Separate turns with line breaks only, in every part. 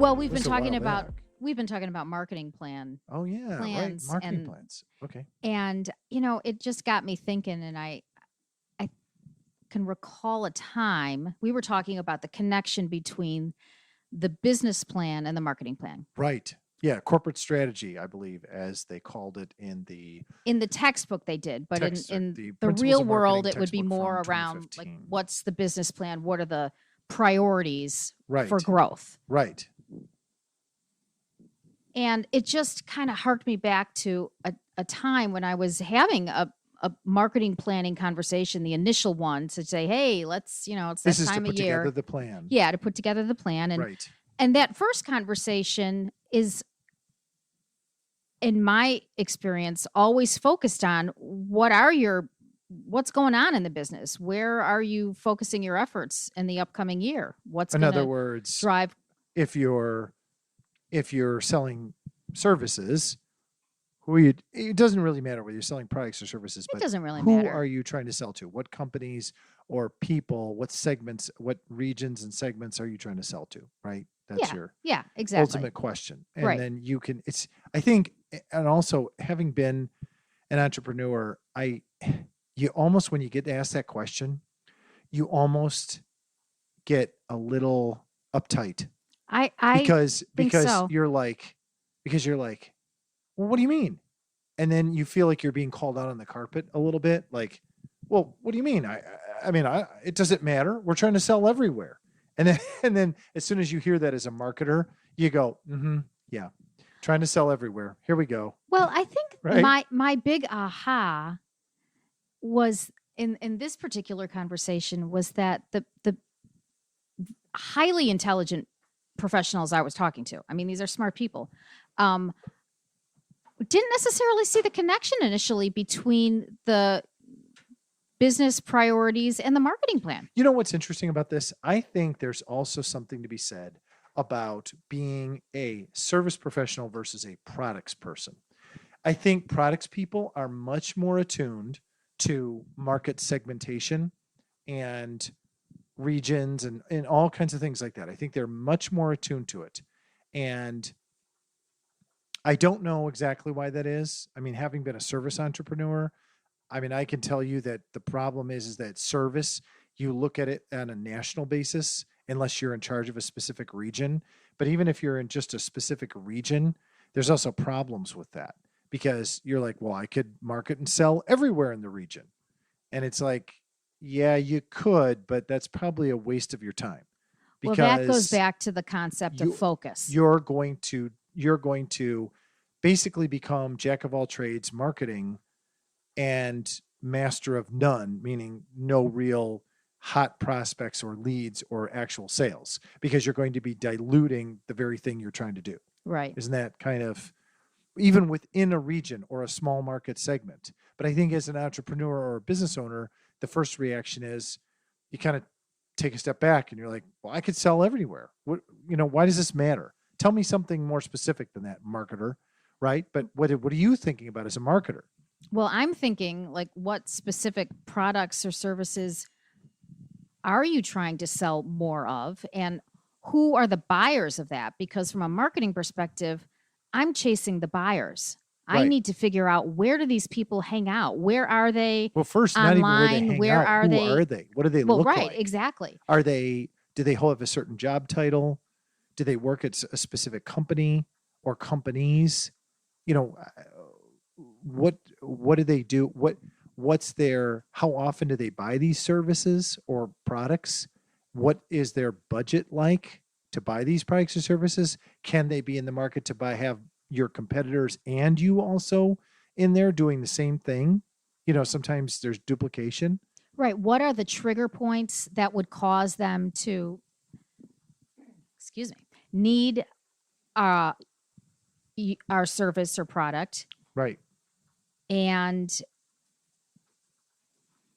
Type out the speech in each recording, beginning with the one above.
Well, we've been
This was a
talking
while
about
back.
marketing plan
Oh yeah, right.
plans
Marketing plans. Okay.
and it just got me thinking, and I can recall a time we were talking about the connection between the business plan and the marketing plan.
Right. Yeah, corporate strategy, I believe, as they called it in the
In the textbook they did, but
text,
in
the
the
Principles
real
of
world
Marketing
it would be
textbook
more
from
around like
2015.
what's the business plan, what are the priorities for
Right.
growth.
Right.
And it just kind of harked me back to a time when I was having a marketing planning conversation, the initial one, to say, hey, let's, it's that
This is to
time of
put together
year.
the plan.
Yeah, to put together the plan.
Right.
And that first conversation is, in my experience, always focused on what's going on in the business? Where are you focusing your efforts in the upcoming year? What's
In
going
other
to
words,
drive?
if you're selling services, it doesn't really matter whether you're selling products or services,
It
but
doesn't really
who
matter.
are you trying to sell to? What companies or people, what segments, what regions and segments are you trying to sell to? Right. That's your
exactly.
ultimate question. And
Right.
then I think, and also having been an entrepreneur, you almost, when you get asked that question, you almost get a little uptight
I
because
think so.
you're like, well, what do you mean? And then you feel like you're being called out on the carpet a little bit. Like, well, what do you mean? I mean, it doesn't matter. We're trying to sell everywhere. And then as soon as you hear that as a marketer, you go, yeah, trying to sell everywhere. Here we go.
Well, I think
Right?
my big aha was in this particular conversation was that the highly intelligent professionals I was talking to, I mean, these are smart people, didn't necessarily see the connection initially between the business priorities and the marketing plan.
You know what's interesting about this? I think there's also something to be said about being a service professional versus a products person. I think products people are much more attuned to market segmentation and regions and all kinds of things like that. I think they're much more attuned to it. And I don't know exactly why that is. I mean, having been a service entrepreneur, I mean, I can tell you that the problem is that service, you look at it on a national basis, unless you're in charge of a specific region. But even if you're in just a specific region, there's also problems with that because you're like, well, I could market and sell everywhere in the region. And it's like, yeah, you could, but that's probably a waste of your time.
Well, that goes back to the concept of focus.
You're going to basically become jack of all trades marketing and master of none, meaning no real hot prospects or leads or actual sales, because you're going to be diluting the very thing you're trying to do.
Right.
Isn't that kind of even within a region or a small market segment? But I think as an entrepreneur or a business owner, the first reaction is you kind of take a step back and you're like, well, I could sell everywhere. Why does this matter? Tell me something more specific than that, marketer, right? But what are you thinking about as a marketer?
Well, I'm thinking like what specific products or services are you trying to sell more of, and who are the buyers of that? Because from a marketing perspective, I'm chasing the buyers.
Right.
I need to figure out, where do these people hang out? Where are they?
Well, first,
online?
not even where they hang
where
out.
are
Who
they?
are they? What do they
Well,
look
right,
like?
exactly.
Do they have a certain job title? Do they work at a specific company or companies? What do they do? How often do they buy these services or products? What is their budget like to buy these products or services? Can they be in the market to have your competitors and you also in there doing the same thing? Sometimes there's duplication.
Right. What are the trigger points that would cause them to, need our service or product?
Right.
And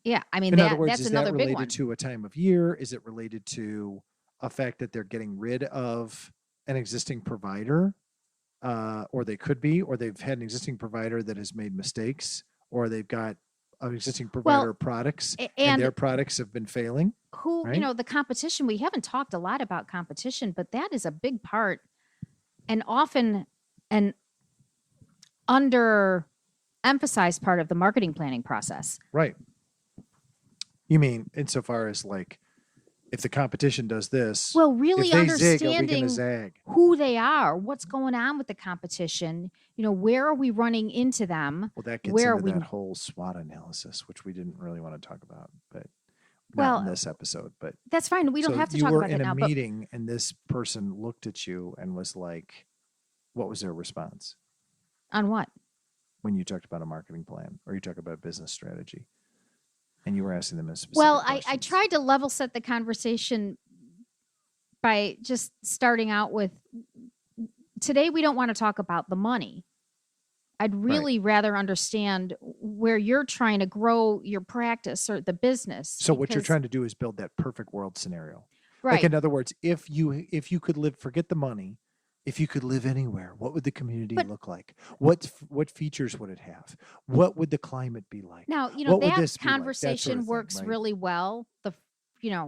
yeah, I mean,
in other words,
that's
is
another
that
big
related
one.
to a time of year? Is it related to a fact that they're getting rid of an existing provider? Or they could be, or they've had an existing provider that has made mistakes, or they've got an existing provider of products and their products have been failing.
Who,
right?
The competition, we haven't talked a lot about competition, but that is a big part and often an under emphasized part of the marketing planning process.
Right. You mean insofar as like, if the competition does this,
Well,
if
really
they zig, are we going to
understanding
zag?
who they are, what's going on with the competition, where are we running into them?
Well, that gets
Where are
into
we?
that whole SWOT analysis, which we didn't really want to talk about, but not
Well,
in this episode. But
that's fine. We don't
so
have to
you
talk
were
about
in
that
a
now. But
meeting and this person looked at you and was like, what was their response
on what?
when you talked about a marketing plan or you talk about business strategy and you were asking them a specific
Well, I
questions?
tried to level set the conversation by just starting out with, today we don't want to talk about the money. I'd really rather understand where you're trying to grow your practice or the business.
So what you're trying to do is build that perfect world scenario.
Right.
Like, in other words, if you could live, forget the money, if you could live anywhere, what would the community look like? What features would it have? What would the climate be like?
Now,
what would
that
this be like? That
conversation
sort of thing,
works
right?
really well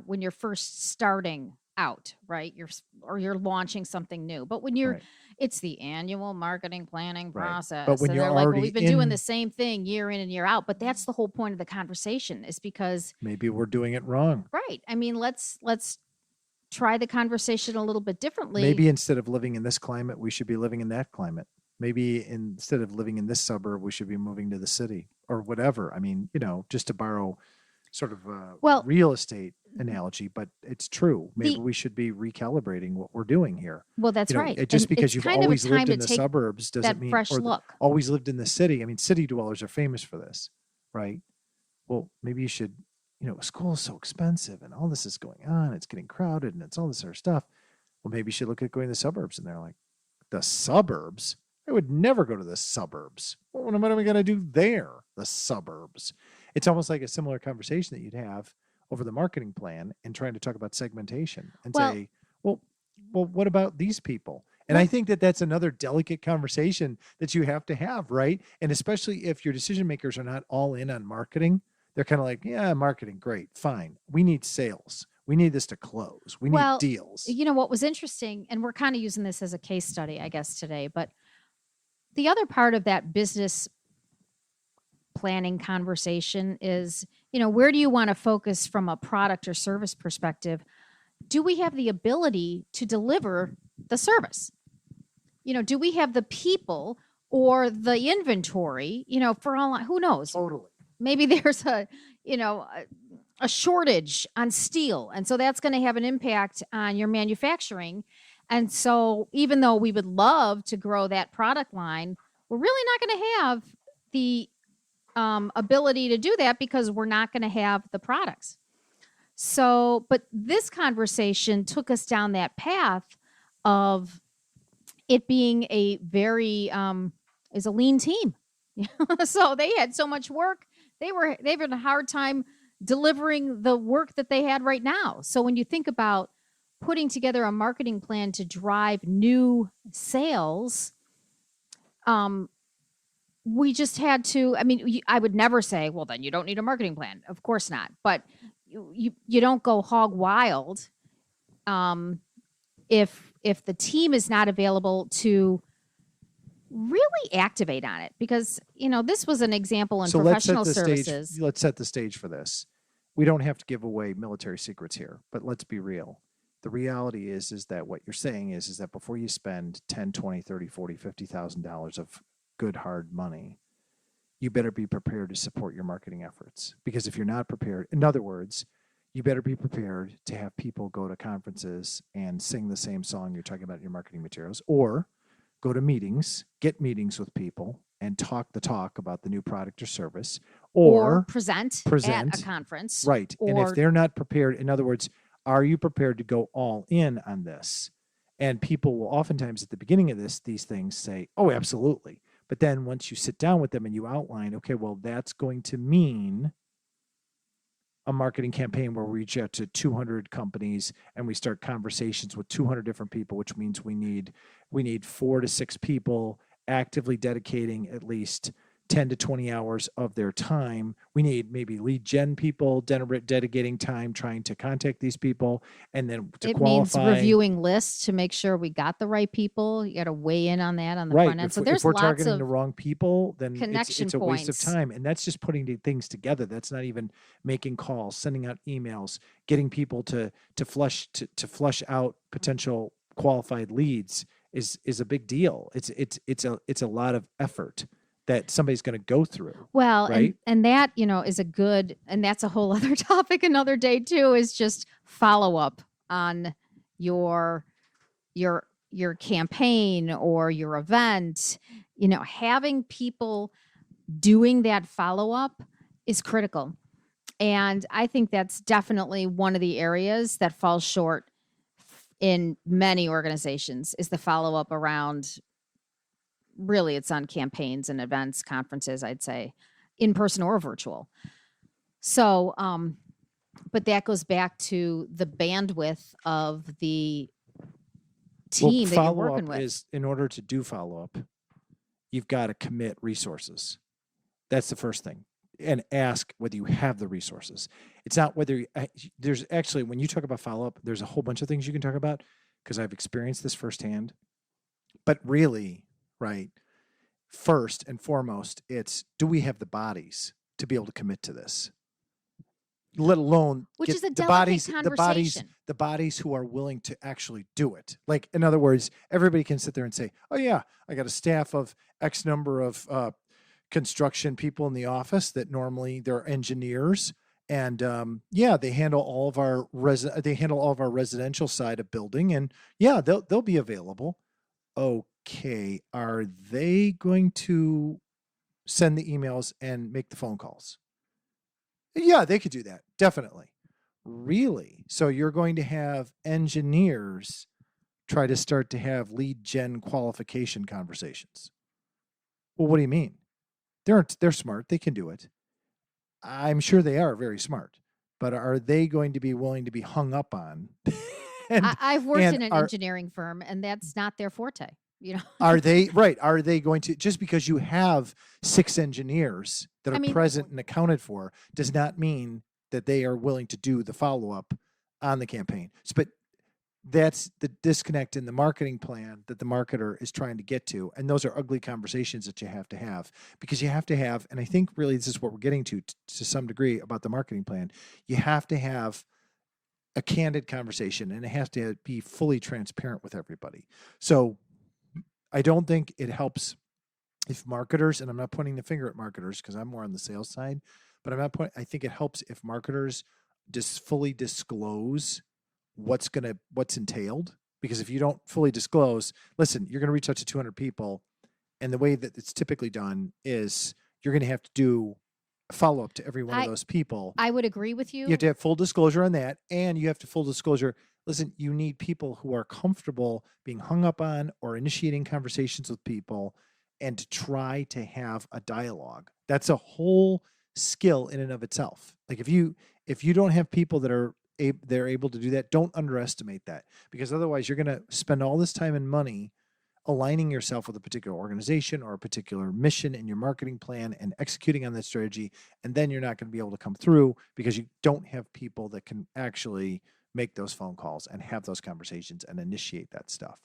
when you're first starting out, right? You're launching something new. But when
Right.
it's the annual marketing planning
Right.
process.
But when
and
you're
they're like, well,
already
we've been doing
in-
the same thing year in and year out. But that's the whole point of the conversation, is because
Maybe we're doing it wrong.
right. I mean, let's try the conversation a little bit differently.
Maybe instead of living in this climate, we should be living in that climate. Maybe instead of living in this suburb, we should be moving to the city or whatever. I mean, just to borrow sort of a real estate analogy, but it's true. Maybe we should be recalibrating what we're doing here.
Well, that's right.
Just because you've always lived in the suburbs doesn't mean,
fresh look.
Always lived in the city. I mean, city dwellers are famous for this, right? Well, maybe you should, school is so expensive and all this is going on. It's getting crowded and it's all this sort of stuff. Well, maybe you should look at going to the suburbs. And they're like, the suburbs? I would never go to the suburbs. Well, what am I going to do there? The suburbs. It's almost like a similar conversation that you'd have over the marketing plan and trying to talk about segmentation and say, well, what about these people? And I think that that's another delicate conversation that you have to have, right? And especially if your decision makers are not all in on marketing, they're kind of like, yeah, marketing, great, fine. We need sales. We need this to close. We need deals.
What was interesting, and we're kind of using this as a case study, I guess, today, but the other part of that business planning conversation is, where do you want to focus from a product or service perspective? Do we have the ability to deliver the service? Do we have the people or the inventory, for all, who knows?
Totally.
Maybe there's a shortage on steel. And so that's going to have an impact on your manufacturing. And so even though we would love to grow that product line, we're really not going to have the ability to do that because we're not going to have the products. So, but this conversation took us down that path of it being a very, is a lean team. So they had so much work. They've had a hard time delivering the work that they had right now. So when you think about putting together a marketing plan to drive new sales, we just had to, I would never say, well, then you don't need a marketing plan. Of course not. But you don't go hog wild if the team is not available to really activate on it, because this was an example in professional services.
Let's set the stage for this. We don't have to give away military secrets here, but let's be real. The reality is that what you're saying is that before you spend 10, 20, 30, 40, $50,000 of good hard money, you better be prepared to support your marketing efforts. Because if you're not prepared, in other words, you better be prepared to have people go to conferences and sing the same song you're talking about in your marketing materials, or go to meetings, get meetings with people and talk the talk about the new product or service, or
present at a conference.
Right. And if they're not prepared, in other words, are you prepared to go all in on this? And people will oftentimes at the beginning of these things say, oh, absolutely. But then once you sit down with them and you outline, okay, well, that's going to mean a marketing campaign where we reach out to 200 companies and we start conversations with 200 different people, which means we need 4 to 6 people actively dedicating at least 10 to 20 hours of their time. We need maybe lead gen people dedicating time trying to contact these people, and then to
It means
qualify.
reviewing lists to make sure we got the right people. You got to weigh in on that on the
Right.
front end. So
If
there's
we're
lots
targeting the
of
wrong people, then
connection
it's a waste of
points.
time. And that's just putting things together. That's not even making calls, sending out emails, getting people to flush out potential qualified leads is a big deal. It's a lot of effort that somebody's going to go through.
Well,
right?
and that, is a good, and that's a whole other topic another day too, is just follow up on your campaign or your event. Having people doing that follow up is critical. And I think that's definitely one of the areas that falls short in many organizations is the follow up around, really it's on campaigns and events, conferences, I'd say, in person or virtual. So, but that goes back to the bandwidth of the team that you're working with.
Is, in order to do follow up, you've got to commit resources. That's the first thing. And ask whether you have the resources. It's not whether there's actually, when you talk about follow up, there's a whole bunch of things you can talk about because I've experienced this firsthand. But really, right, first and foremost, it's, do we have the bodies to be able to commit to this? Let alone
which is a delicate conversation.
The bodies who are willing to actually do it. Like, in other words, everybody can sit there and say, oh yeah, I got a staff of X number of construction people in the office that normally they're engineers. And they handle all of our residential side of building, and yeah, they'll be available. Okay, are they going to send the emails and make the phone calls? Yeah, they could do that, definitely. Really? So you're going to have engineers try to start to have lead gen qualification conversations? Well, what do you mean? They're smart. They can do it. I'm sure they are very smart, but are they going to be willing to be hung up on?
I've worked in an engineering firm, and that's not their forte.
Are they right? Are they going to, just because you have 6 engineers that are present and accounted for, does not mean that they are willing to do the follow up on the campaign. But that's the disconnect in the marketing plan that the marketer is trying to get to. And those are ugly conversations that you have to have, because you have to have, and I think really this is what we're getting to some degree about the marketing plan. You have to have a candid conversation, and it has to be fully transparent with everybody. So I don't think it helps if marketers, and I'm not pointing the finger at marketers because I'm more on the sales side, but I think it helps if marketers just fully disclose what's entailed. Because if you don't fully disclose, listen, you're going to reach out to 200 people, and the way that it's typically done is you're going to have to do a follow up to every one of those people.
I would agree with you.
You have to have full disclosure on that, and you have to full disclosure. Listen, you need people who are comfortable being hung up on or initiating conversations with people, and to try to have a dialogue. That's a whole skill in and of itself. Like if you don't have people that they're able to do that, don't underestimate that, because otherwise you're going to spend all this time and money aligning yourself with a particular organization or a particular mission in your marketing plan and executing on that strategy. And then you're not going to be able to come through because you don't have people that can actually make those phone calls and have those conversations and initiate that stuff.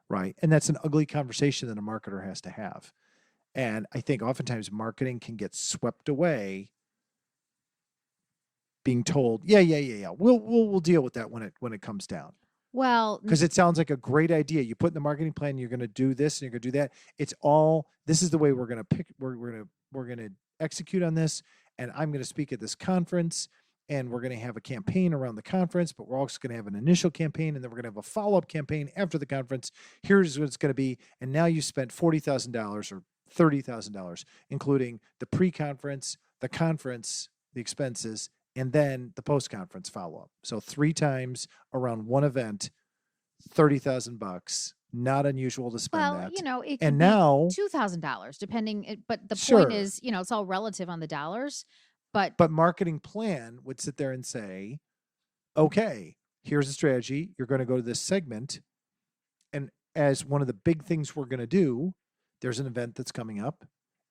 Right. And that's an ugly conversation that a marketer has to have. And I think oftentimes marketing can get swept away being told, yeah, we'll deal with that when it comes down.
Well,
because it sounds like a great idea. You put in the marketing plan, you're going to do this and you're going to do that. It's all, this is the way we're going to pick. We're going to execute on this, and I'm going to speak at this conference, and we're going to have a campaign around the conference, but we're also going to have an initial campaign, and then we're going to have a follow-up campaign after the conference. Here's what it's going to be. And now you spent $40,000 or $30,000, including the pre-conference, the conference, the expenses, and then the post-conference follow-up. So 3 times around one event, $30,000. Not unusual to spend that.
It could be $2,000 depending. But the point is, it's all relative on the dollars. But
marketing plan would sit there and say, okay, here's a strategy. You're going to go to this segment. And as one of the big things we're going to do, there's an event that's coming up.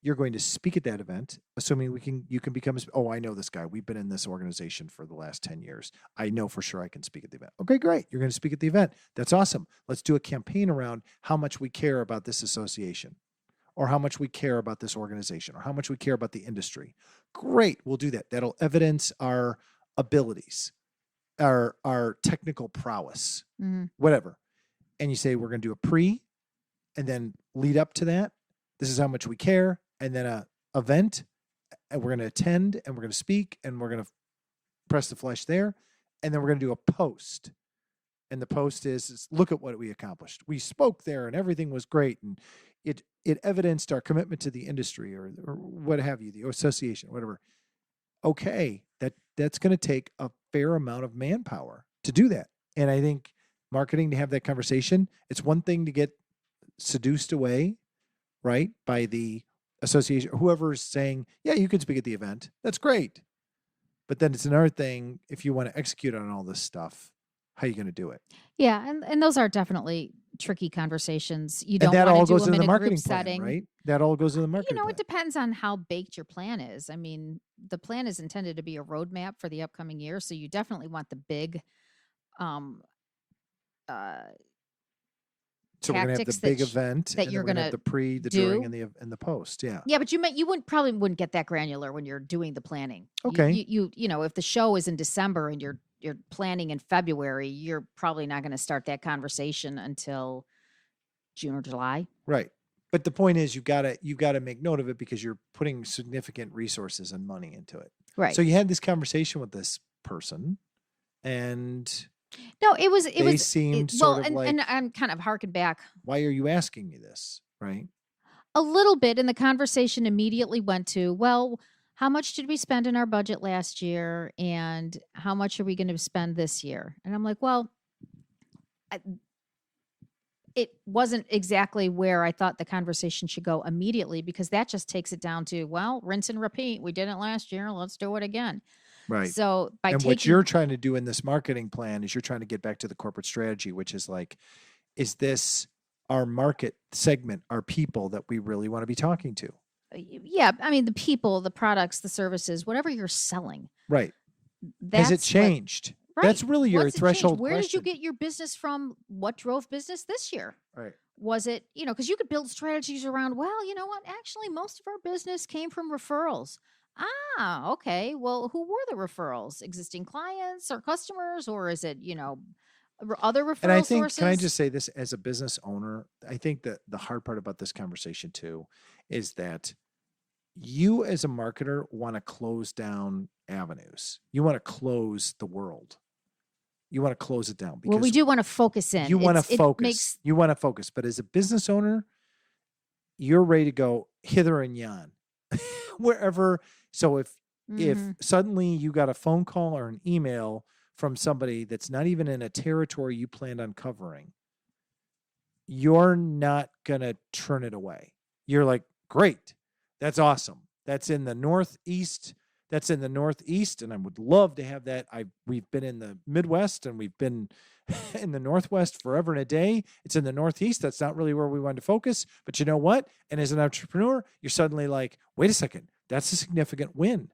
you're going to speak at that event, assuming you can become, oh, I know this guy. We've been in this organization for the last 10 years. I know for sure I can speak at the event. Okay, great. You're going to speak at the event. That's awesome. Let's do a campaign around how much we care about this association, or how much we care about this organization, or how much we care about the industry. Great. We'll do that. That'll evidence our abilities, our technical prowess, whatever. And you say, we're going to do a pre, and then lead up to that. This is how much we care. And then a event, and we're going to attend, and we're going to speak, and we're going to press the flesh there. And then we're going to do a post. And the post is look at what we accomplished. We spoke there and everything was great. And it evidenced our commitment to the industry or what have you, the association, whatever. Okay, that's going to take a fair amount of manpower to do that. And I think marketing, to have that conversation, it's one thing to get seduced away, right, by the association, whoever's saying, yeah, you can speak at the event. That's great. But then it's another thing, if you want to execute on all this stuff, how are you going to do it?
Yeah, and those are definitely tricky conversations. You don't
And that
want
all
to do
goes
them
into
in
the
a group
marketing plan,
setting.
right? That all goes into the marketing plan.
It depends on how baked your plan is. I mean, the plan is intended to be a roadmap for the upcoming year, so you definitely want the big
so we're going to have the big event
that you're going to
have the pre, the during, and the post. Yeah.
Yeah, but you probably wouldn't get that granular when you're doing the planning.
Okay.
You know, if the show is in December and you're planning in February, you're probably not going to start that conversation until June or July.
Right. But the point is, you've got to make note of it because you're putting significant resources and money into it.
Right.
So you had this conversation with this person, and
no, they
seemed sort of like,
and I'm kind of harking back.
Why are you asking me this? Right.
A little bit, and the conversation immediately went to, well, how much did we spend in our budget last year, and how much are we going to spend this year? And I'm like, well, it wasn't exactly where I thought the conversation should go immediately, because that just takes it down to, well, rinse and repeat. We did it last year. Let's do it again.
Right.
So
what you're trying to do in this marketing plan is you're trying to get back to the corporate strategy, which is like, is this our market segment, our people that we really want to be talking to?
Yeah. I mean, the people, the products, the services, whatever you're selling.
Right. Has it changed?
Right.
That's really your threshold
Where
question.
did you get your business from? What drove business this year?
Right.
Was it, because you could build strategies around, well, you know what? Actually, most of our business came from referrals. Ah, okay. Well, who were the referrals? Existing clients or customers, or is it, other referral
and I think,
sources?
Can I just say this as a business owner? I think that the hard part about this conversation too is that you as a marketer want to close down avenues. You want to close the world. You want to close it down.
Because we do want to focus in.
You want to focus. You want to focus. But as a business owner, you're ready to go hither and yon, wherever. So if suddenly you got a phone call or an email from somebody that's not even in a territory you planned on covering, you're not going to turn it away. You're like, great. That's awesome. That's in the Northeast. And I would love to have that. We've been in the Midwest and we've been in the Northwest forever and a day. It's in the Northeast. That's not really where we want to focus. But you know what? And as an entrepreneur, you're suddenly like, wait a second, that's a significant win.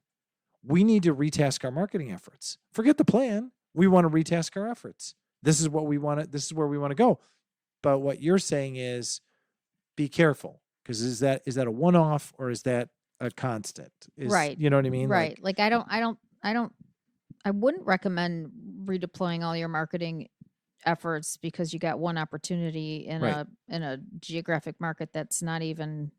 We need to retask our marketing efforts. Forget the plan. We want to retask our efforts. This is what we want. This is where we want to go. But what you're saying is be careful, because is that a one-off or is that a constant?
Right.
You know what I mean?
Right. Like I wouldn't recommend redeploying all your marketing efforts because you got one opportunity in a geographic market that's not even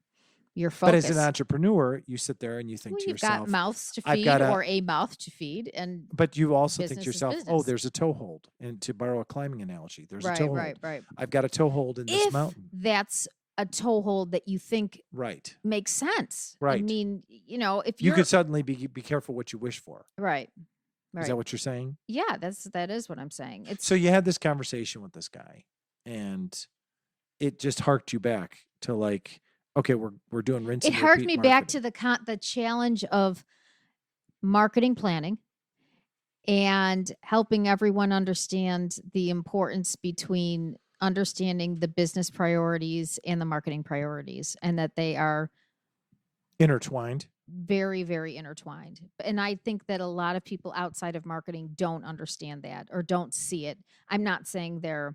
your focus.
But as an entrepreneur, you sit there and you think to yourself,
you've got mouths to feed or a mouth to feed. But
you also think to yourself, oh, there's a toehold. And to borrow a climbing analogy, there's a toehold. Right. I've got a toehold in this mountain.
That's a toehold that you think makes sense.
Right.
I mean, if
you could suddenly be careful what you wish for.
Right.
Is that what you're saying?
Yeah, that is what I'm saying.
So you had this conversation with this guy, and it just harked you back to like, okay, we're doing rinse. It
harked me back to the challenge of marketing planning and helping everyone understand the importance between understanding the business priorities and the marketing priorities, and that they are
Intertwined.
very, very intertwined. And I think that a lot of people outside of marketing don't understand that or don't see it. I'm not saying they're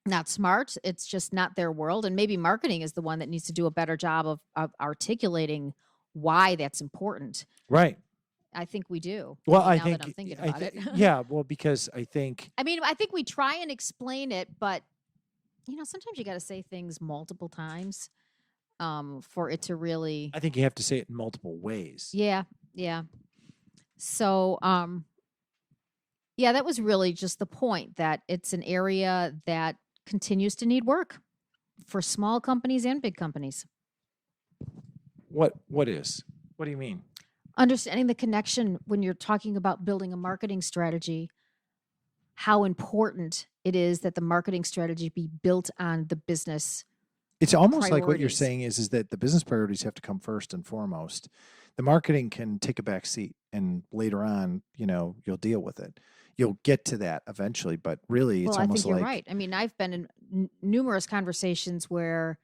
not smart. It's just not their world. And maybe marketing is the one that needs to do a better job of articulating why that's important.
Right.
I think we do. I
Well,
mean, now that I'm thinking about it.
yeah, well, because I think
I mean, I think we try and explain it, but sometimes you got to say things multiple times for it to really.
you have to say it in multiple ways.
Yeah, yeah. So, yeah, that was really just the point that it's an area that continues to need work for small companies and big companies.
What is? What do you mean?
Understanding the connection when you're talking about building a marketing strategy, how important it is that the marketing strategy be built on the business.
It's almost like what you're
priorities.
saying is that the business priorities have to come first and foremost. The marketing can take a back seat, and later on, you'll deal with it. You'll get to that eventually, but really, it's
Well, I
almost
think you're
like
right. I mean, I've been in numerous conversations where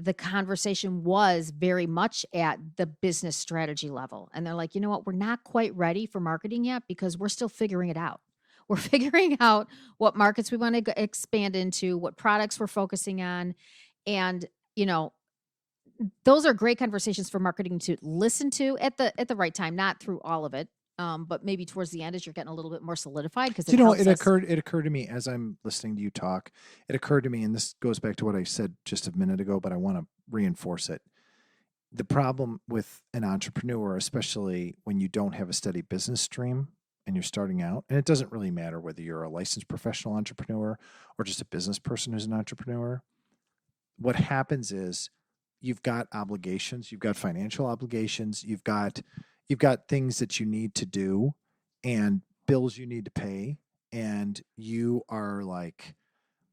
the conversation was very much at the business strategy level. And they're like, you know what? We're not quite ready for marketing yet because we're still figuring it out. We're figuring out what markets we want to expand into, what products we're focusing on. And, those are great conversations for marketing to listen to at the right time, not through all of it. But maybe towards the end as you're getting a little bit more solidified because it helps
it
us.
occurred to me as I'm listening to you talk. It occurred to me, and this goes back to what I said just a minute ago, but I want to reinforce it. The problem with an entrepreneur, especially when you don't have a steady business stream and you're starting out, and it doesn't really matter whether you're a licensed professional entrepreneur or just a business person who's an entrepreneur, what happens is you've got obligations, you've got financial obligations, you've got things that you need to do and bills you need to pay, and you are like,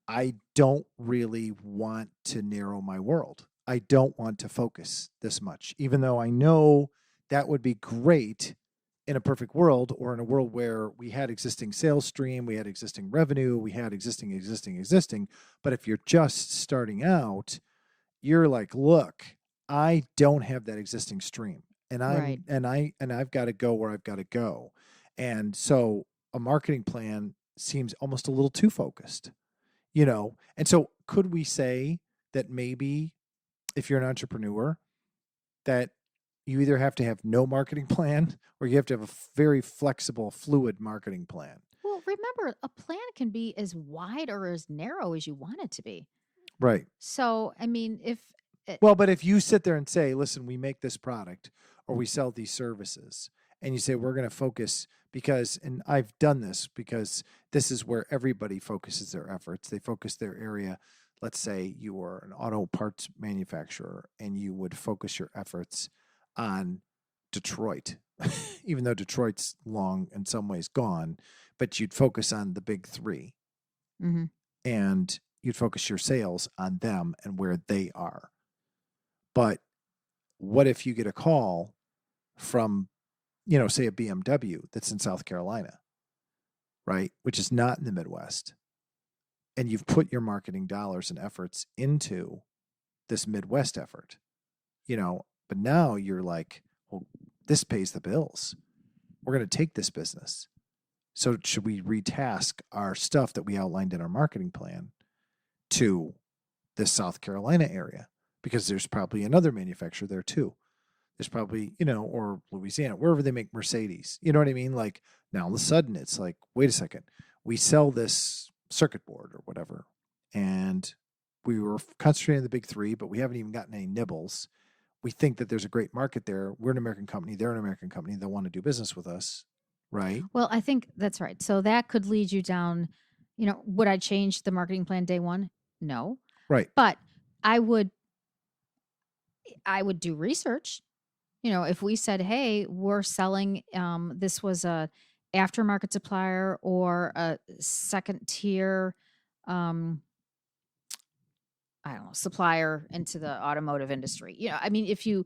I don't really want to narrow my world. I don't want to focus this much, even though I know that would be great in a perfect world, or in a world where we had existing sales stream, we had existing revenue, we had existing. But if you're just starting out, you're like, look, I don't have that existing stream, and
Right.
I've got to go where I've got to go. And so a marketing plan seems almost a little too focused. And so could we say that maybe if you're an entrepreneur, that you either have to have no marketing plan or you have to have a very flexible, fluid marketing plan?
Well, remember, a plan can be as wide or as narrow as you want it to be.
Right.
So, I mean,
Well, but if you sit there and say, listen, we make this product or we sell these services, and you say, we're going to focus because, and I've done this because this is where everybody focuses their efforts. They focus their area. Let's say you were an auto parts manufacturer and you would focus your efforts on Detroit, even though Detroit's long in some ways gone, but you'd focus on the big three,
mhm.
and you'd focus your sales on them and where they are. But what if you get a call from, say a BMW that's in South Carolina, right? Which is not in the Midwest. And you've put your marketing dollars and efforts into this Midwest effort, but now you're like, well, this pays the bills. We're going to take this business. So should we retask our stuff that we outlined in our marketing plan to this South Carolina area? Because there's probably another manufacturer there too. There's probably, or Louisiana, wherever they make Mercedes. You know what I mean? Like, now all of a sudden it's like, wait a second, we sell this circuit board or whatever, and we were concentrating on the big three, but we haven't even gotten any nibbles. We think that there's a great market there. We're an American company. They're an American company. They want to do business with us, right?
Well, I think that's right. So that could lead you down, would I change the marketing plan day one? No.
Right.
But I would do research. If we said, "Hey, we're selling this was a aftermarket supplier or a second tier I don't know, supplier into the automotive industry." I mean, if you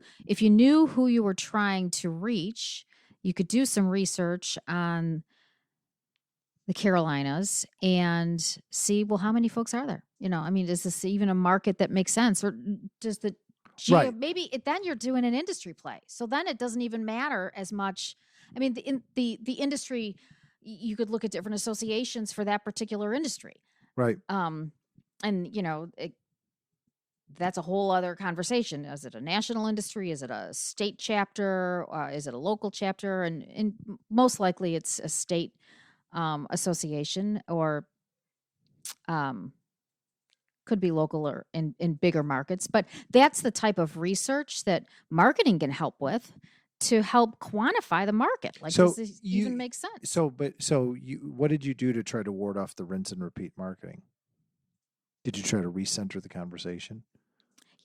knew who you were trying to reach, you could do some research on the Carolinas and see, well, how many folks are there? I mean, is this even a market that makes sense, or does the
Right.
then you're doing an industry play. So then it doesn't even matter as much. I mean, the industry, you could look at different associations for that particular industry.
Right.
And that's a whole other conversation. Is it a national industry? Is it a state chapter? Is it a local chapter? And most likely it's a state association, or could be local or in bigger markets. But that's the type of research that marketing can help with to help quantify the market. Like,
So
does this even make sense?
what did you do to try to ward off the rinse and repeat marketing? Did you try to recenter the conversation?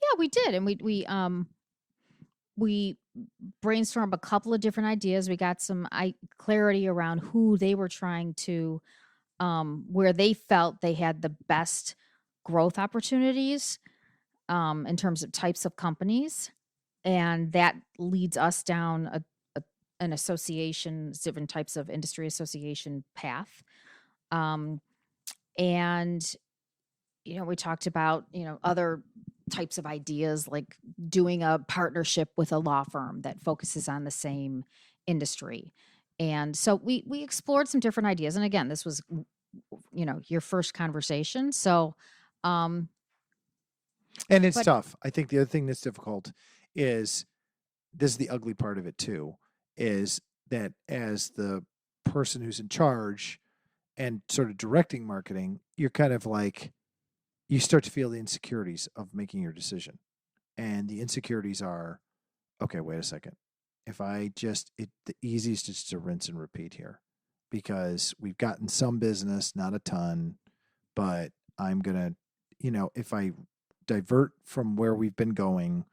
Yeah, we did. And we brainstormed a couple of different ideas. We got some clarity around who they were trying to, where they felt they had the best growth opportunities in terms of types of companies. And that leads us down an association, different types of industry association path. And, we talked about, other types of ideas, like doing a partnership with a law firm that focuses on the same industry. And so we explored some different ideas. And again, this was, your first conversation. So,
And it's tough. I think the other thing that's difficult is, this is the ugly part of it too, is that as the person who's in charge and sort of directing marketing, you're kind of like, you start to feel the insecurities of making your decision. And the insecurities are, okay, wait a second. If the easiest is to rinse and repeat here, because we've gotten some business, not a ton, but I'm going to, if I divert from where we've been going,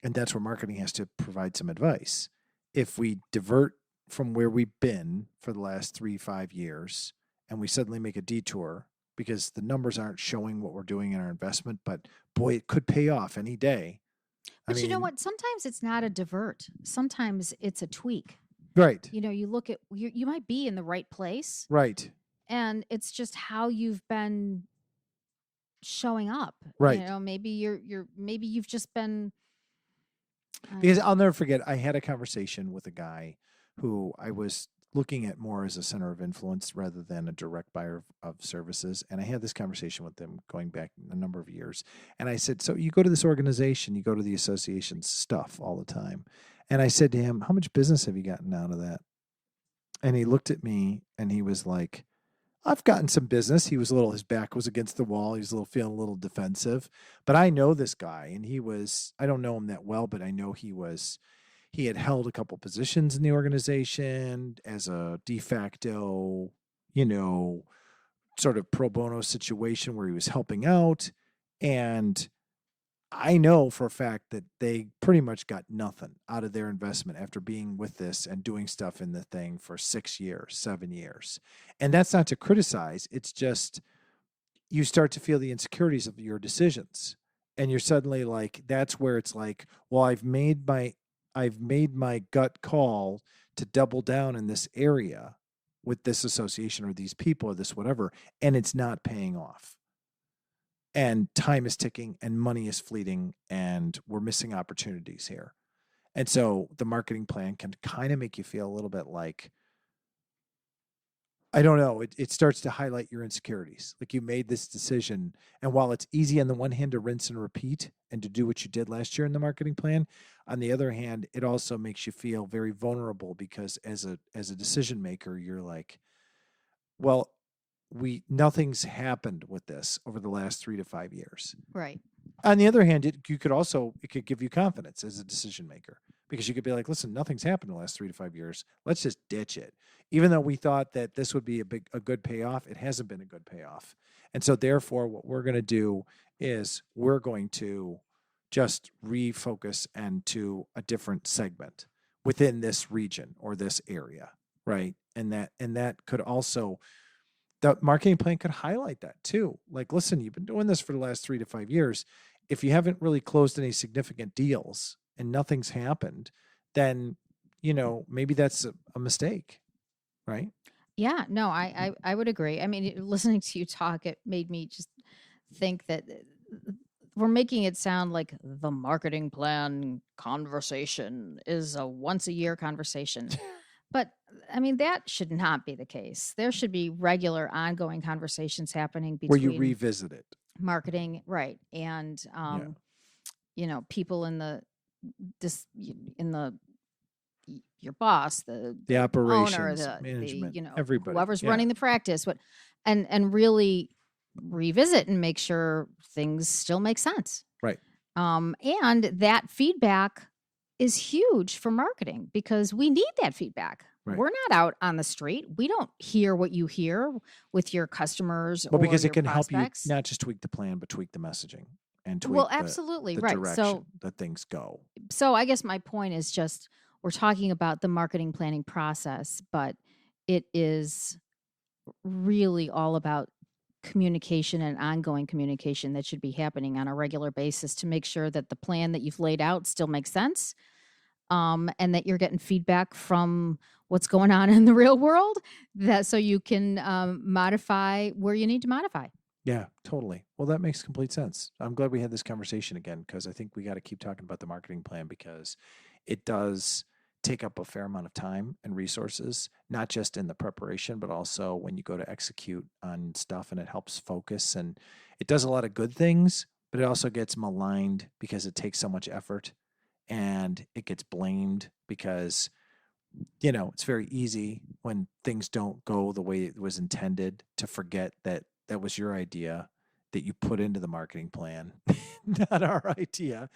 and that's where marketing has to provide some advice. If we divert from where we've been for the last 3-5 years, and we suddenly make a detour because the numbers aren't showing what we're doing in our investment, but boy, it could pay off any day.
But you know what? Sometimes it's not a divert. Sometimes it's a tweak.
Right.
You look at, you might be in the right place.
Right.
And it's just how you've been showing up.
Right.
Maybe maybe you've just been.
Because I'll never forget, I had a conversation with a guy who I was looking at more as a center of influence rather than a direct buyer of services. And I had this conversation with them going back a number of years. And I said, so you go to this organization, you go to the association's stuff all the time. And I said to him, how much business have you gotten out of that? And he looked at me and he was like, I've gotten some business. His back was against the wall. He was feeling a little defensive, but I know this guy, and I don't know him that well, but I know he had held a couple positions in the organization as a de facto, sort of pro bono situation where he was helping out. And I know for a fact that they pretty much got nothing out of their investment after being with this and doing stuff in the thing for 6 years, 7 years. And that's not to criticize. It's just, you start to feel the insecurities of your decisions. And you're suddenly like, that's where it's like, well, I've made my gut call to double down in this area with this association or these people or this whatever, and it's not paying off. And time is ticking and money is fleeting and we're missing opportunities here. And so the marketing plan can kind of make you feel a little bit like, I don't know, it starts to highlight your insecurities. Like, you made this decision. And while it's easy on the one hand to rinse and repeat and to do what you did last year in the marketing plan, on the other hand, it also makes you feel very vulnerable, because as a decision maker, you're like, well, nothing's happened with this over the last 3 to 5 years.
Right.
On the other hand, it could give you confidence as a decision maker, because you could be like, listen, nothing's happened in the last 3 to 5 years. Let's just ditch it. Even though we thought that this would be a good payoff, it hasn't been a good payoff. And so therefore, what we're going to do is we're going to just refocus into a different segment within this region or this area, right? And that could also, the marketing plan could highlight that too. Like, listen, you've been doing this for the last 3 to 5 years. If you haven't really closed any significant deals and nothing's happened, then, maybe that's a mistake, right?
Yeah, no, I would agree. I mean, listening to you talk, it made me just think that we're making it sound like the marketing plan conversation is a once a year conversation. But I mean, that should not be the case. There should be regular, ongoing conversations happening
Where you
between
revisit it.
marketing, right, and people in the your boss, the owner,
operations,
the
management, everybody.
whoever's
Yeah.
running the practice, and really revisit and make sure things still make sense.
Right.
And that feedback is huge for marketing because we need that feedback.
Right.
We're not out on the street. We don't hear what you hear with your customers.
Well, because
or
it can help you
prospects.
not just tweak the plan, but tweak the messaging and tweak
Well, absolutely,
the
right.
direction that things go.
So I guess my point is just we're talking about the marketing planning process, but it is really all about communication and ongoing communication that should be happening on a regular basis to make sure that the plan that you've laid out still makes sense, and that you're getting feedback from what's going on in the real world, that so you can modify where you need to modify.
Yeah, totally. Well, that makes complete sense. I'm glad we had this conversation again because I think we got to keep talking about the marketing plan because it does take up a fair amount of time and resources, not just in the preparation, but also when you go to execute on stuff, and it helps focus, and it does a lot of good things, but it also gets maligned because it takes so much effort, and it gets blamed because, it's very easy when things don't go the way it was intended to forget that that was your idea that you put into the marketing plan, not our idea.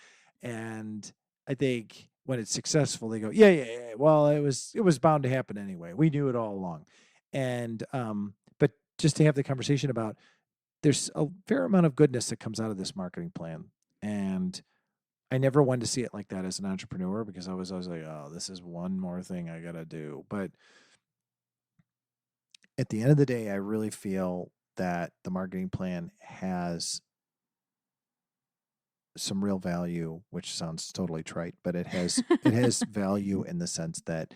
And I think when it's successful, they go, yeah. Well, it was bound to happen anyway. We knew it all along. And but just to have the conversation about, there's a fair amount of goodness that comes out of this marketing plan, and I never wanted to see it like that as an entrepreneur because I was always like, oh, this is one more thing I gotta do. But at the end of the day, I really feel that the marketing plan has some real value, which sounds totally trite, but it has value in the sense that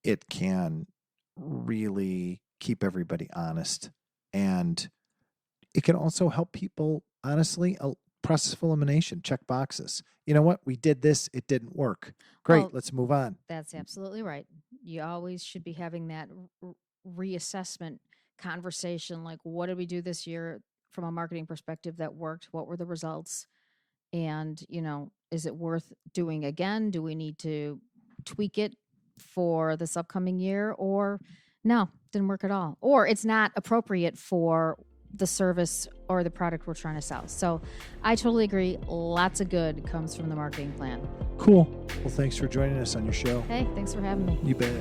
it can really keep everybody honest, and it can also help people honestly process elimination, check boxes. You know what? We did this, it didn't work. Great,
Well,
let's move on.
That's absolutely right. You always should be having that reassessment conversation, like what did we do this year from a marketing perspective that worked? What were the results? And, is it worth doing again? Do we need to tweak it for this upcoming year? Or no, didn't work at all. Or it's not appropriate for the service or the product we're trying to sell. So I totally agree. Lots of good comes from the marketing plan.
Cool. Well, thanks for joining us on your show.
Hey, thanks for having me.
You bet.